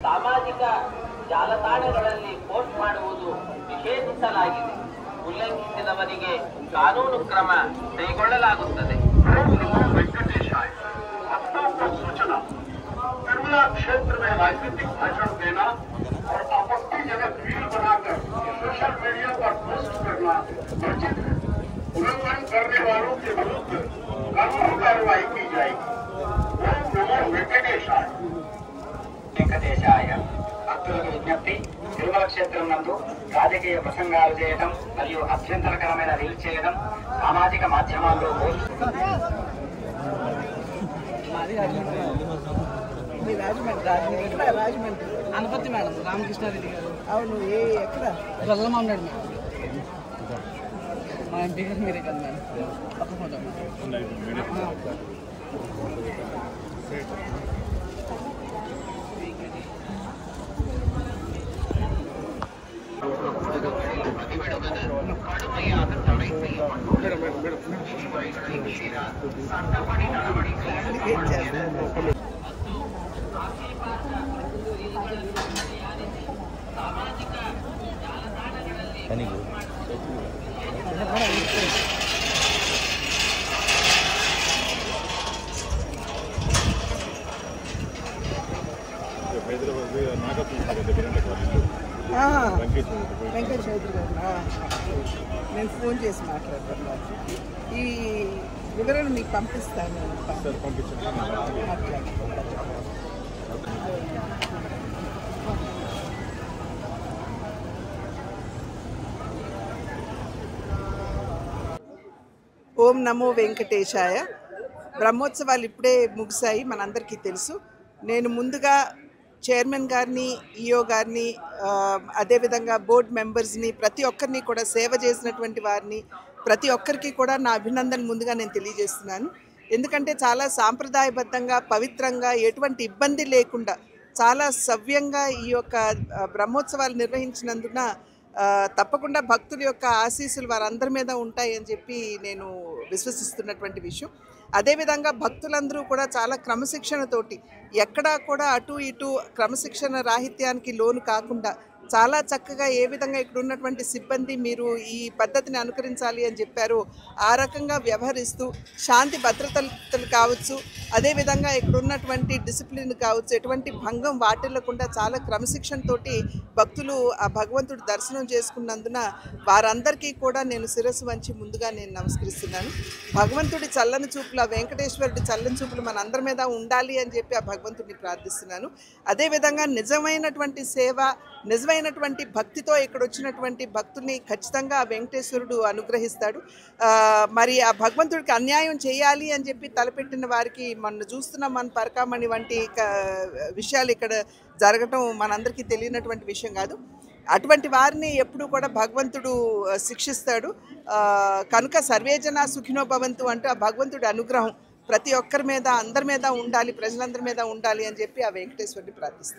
ಸಾಮಾಜಿಕ ಜಾಲತಾಣಗಳಲ್ಲಿ ಪೋಸ್ಟ್ ಮಾಡುವುದು ನಿಷೇಧಿಸಲಾಗಿದೆ. ಉಲ್ಲಂಘಿಸಿದವರಿಗೆ ಕಾನೂನು ಕ್ರಮ ಕೈಗೊಳ್ಳಲಾಗುತ್ತದೆ. निर्मला क्षेत्र में राजनीतिक भाषण देना और आपत्तिजनक रील बनाकर सोशल मीडिया पर पोस्ट करना वर्जित है। उल्लंघन करने वालों के विरुद्ध कानूनी कार्रवाई की जाएगी। ओम नमो वेंकटेशाय। వెంకటేశాయ భక్తులకు విజ్ఞప్తి, తిరుమల క్షేత్రం నందు రాజకీయ ప్రసంగాలు చేయడం మరియు అభ్యంతరకరమైన రీల్స్ చేయడం సామాజిక మాధ్యమాల్లో రాజమండ్రి అనపత్తి మేడం రామకృష్ణారెడ్డి గారు. అవును, ఎక్కడ గొల్లమా ఉన్నాడు మేడం. మా ఎంపీ గారు మీరే కదా మేడం. తప్పకుండా వెంకట చౌదరి గారు నేను ఫోన్ చేసి మాట్లాడతాను. ఈ వివరణ మీకు పంపిస్తాను. ఓం నమో వెంకటేశాయ. బ్రహ్మోత్సవాలు ఇప్పుడే ముగిశాయి, మనందరికీ తెలుసు. నేను ముందుగా చైర్మన్ గారిని, ఈఓ గారిని, అదేవిధంగా బోర్డు మెంబర్స్ని, ప్రతి ఒక్కరిని కూడా సేవ చేసినటువంటి వారిని ప్రతి ఒక్కరికి కూడా నా అభినందన ముందుగా నేను తెలియజేస్తున్నాను. ఎందుకంటే చాలా సాంప్రదాయబద్ధంగా, పవిత్రంగా, ఎటువంటి ఇబ్బంది లేకుండా చాలా సవ్యంగా ఈ యొక్క బ్రహ్మోత్సవాలు నిర్వహించినందున తప్పకుండా భక్తుల యొక్క ఆశీస్సులు వారందరి మీద ఉంటాయని చెప్పి నేను విశ్వసిస్తున్నటువంటి విషయం. అదేవిధంగా భక్తులందరూ కూడా చాలా క్రమశిక్షణతోటి, ఎక్కడా కూడా అటు ఇటు క్రమశిక్షణ రాహిత్యానికి లోను కాకుండా చాలా చక్కగా ఏ విధంగా ఇక్కడ ఉన్నటువంటి సిబ్బంది మీరు ఈ పద్ధతిని అనుకరించాలి అని చెప్పారు, ఆ రకంగా వ్యవహరిస్తూ శాంతి భద్రతలు కావచ్చు, అదేవిధంగా ఇక్కడ ఉన్నటువంటి డిసిప్లిన్ కావచ్చు, ఎటువంటి భంగం వాటిల్లకుండా చాలా క్రమశిక్షణతోటి భక్తులు ఆ భగవంతుడి దర్శనం చేసుకున్నందున వారందరికీ కూడా నేను శిరస్సు వంచి ముందుగా నేను నమస్కరిస్తున్నాను. భగవంతుడి చల్లని చూపులు, ఆ వెంకటేశ్వరుడి చల్లని చూపులు మనందరి మీద ఉండాలి అని చెప్పి ఆ భగవంతుడిని ప్రార్థిస్తున్నాను. అదేవిధంగా నిజమైనటువంటి సేవ, నిజమైనటువంటి భక్తితో ఇక్కడ వచ్చినటువంటి భక్తుల్ని ఖచ్చితంగా ఆ వెంకటేశ్వరుడు అనుగ్రహిస్తాడు. మరి ఆ భగవంతుడికి అన్యాయం చేయాలి అని చెప్పి తలపెట్టిన వారికి మనం చూస్తున్నాం, మన పరకామణి వంటి విషయాలు ఇక్కడ జరగటం మనందరికీ తెలియనటువంటి విషయం కాదు. అటువంటి వారిని ఎప్పుడూ కూడా భగవంతుడు శిక్షిస్తాడు. కనుక సర్వేజన సుఖినో భవంతు అంటూ ఆ భగవంతుడి అనుగ్రహం ప్రతి ఒక్కరి మీద, అందరి మీద ఉండాలి, ప్రజలందరి మీద ఉండాలి అని చెప్పి ఆ వెంకటేశ్వరుని ప్రార్థిస్తాను.